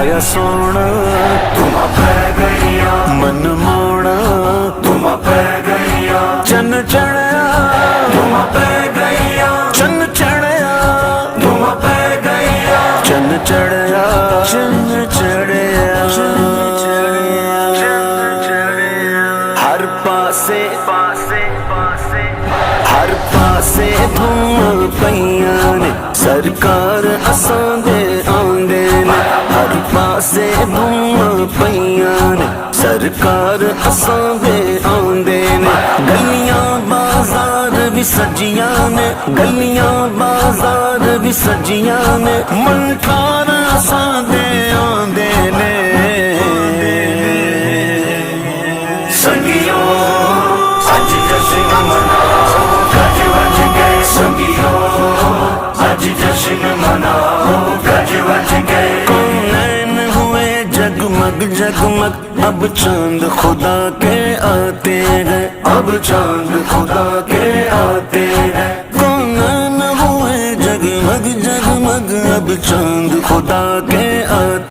आया सोना तुम पै गईया, मन मोड़ा तुम पै गईया, चन चढ़या तुम पै गईया, चन चढ़या तुम पै गईया, चन चढ़या चन चढ़या हर पासे हर पासे धूम पईयां ने सरकार असां दे आंदे ने हर पासे धूम पईयां ने सरकार असां दे आंदे ने गलियां बाजार भी सजियां ने गलियां बाजार भी सजियां ने मनकार असां दे आंदे ने संगियो अज जश्न मनाओ गज वज गए, संगियो अज जश्न मनाओ गज वज गए। नैन हुए जगमग जगमग अब चांद खुदा के आते हैं, अब चांद खुदा के आते हैं, नैन हुए जगमग जगमग अब चांद खुदा के आते